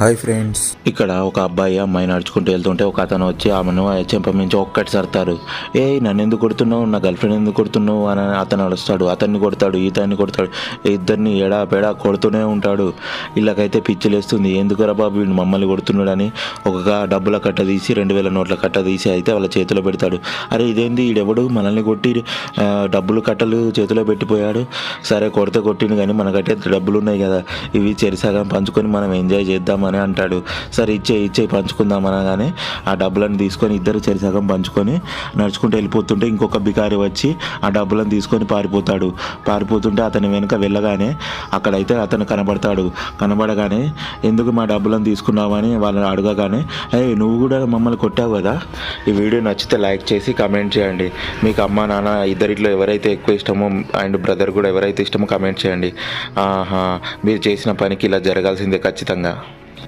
Hi friends. ఇక్కడ ఒక అబ్బాయి అమ్మాయి నడుచుకుంటూ వెళ్తుంటే ఒక అతను వచ్చి ఆమెను చెంప మించి ఒక్కటి సర్తారు. నన్ను ఎందుకు కొడుతున్నావు, నా గర్ల్ ఫ్రెండ్ ఎందుకు కొడుతున్నావు అని అతను అడుస్తాడు. అతన్ని కొడతాడు, ఇతన్ని కొడతాడు, ఇద్దరిని ఎడా పెడా కొడుతూనే ఉంటాడు. వీళ్ళకైతే పిచ్చిలేస్తుంది. ఎందుకురా బాబు వీడు మమ్మల్ని కొడుతున్నాడని ఒక డబ్బుల కట్ట తీసి 2000 నోట్ల కట్ట తీసి అయితే వాళ్ళ చేతిలో పెడతాడు. అరే ఇదేంది, ఈడెవడు మనల్ని కొట్టి డబ్బులు కట్టలు చేతిలో పెట్టిపోయాడు. సరే కొడితే కొట్టిండు కానీ మనకైతే డబ్బులు ఉన్నాయి కదా, ఇవి చెరిసగం పంచుకొని మనం ఎంజాయ్ చేద్దామని అంటాడు. సరే ఇచ్చే పంచుకుందాం అనగానే ఆ డబ్బులను తీసుకొని ఇద్దరు చెరిసగం పంచుకొని నడుచుకుంటూ వెళ్ళిపోతుంటే ఇంకొక బికారి వచ్చి ఆ డబ్బులను తీసుకొని పారిపోతుంటే అతని వెనుక వెళ్ళగానే అక్కడైతే అతను కనబడగానే ఎందుకు మా డబ్బులను తీసుకున్నావని వాళ్ళని అడగగానే నువ్వు కూడా మమ్మల్ని కొట్టావు కదా. ఈ వీడియో నచ్చితే లైక్ చేసి కామెంట్ చేయండి. మీకు అమ్మ నాన్న ఇద్దరిట్లో ఎవరైతే ఎక్కువ ఇష్టమో అండ్ బ్రదర్ కూడా ఎవరైతే ఇష్టమో కామెంట్ చేయండి. మీరు చేసిన పనికి ఇలా జరగాల్సిందే ఖచ్చితంగా.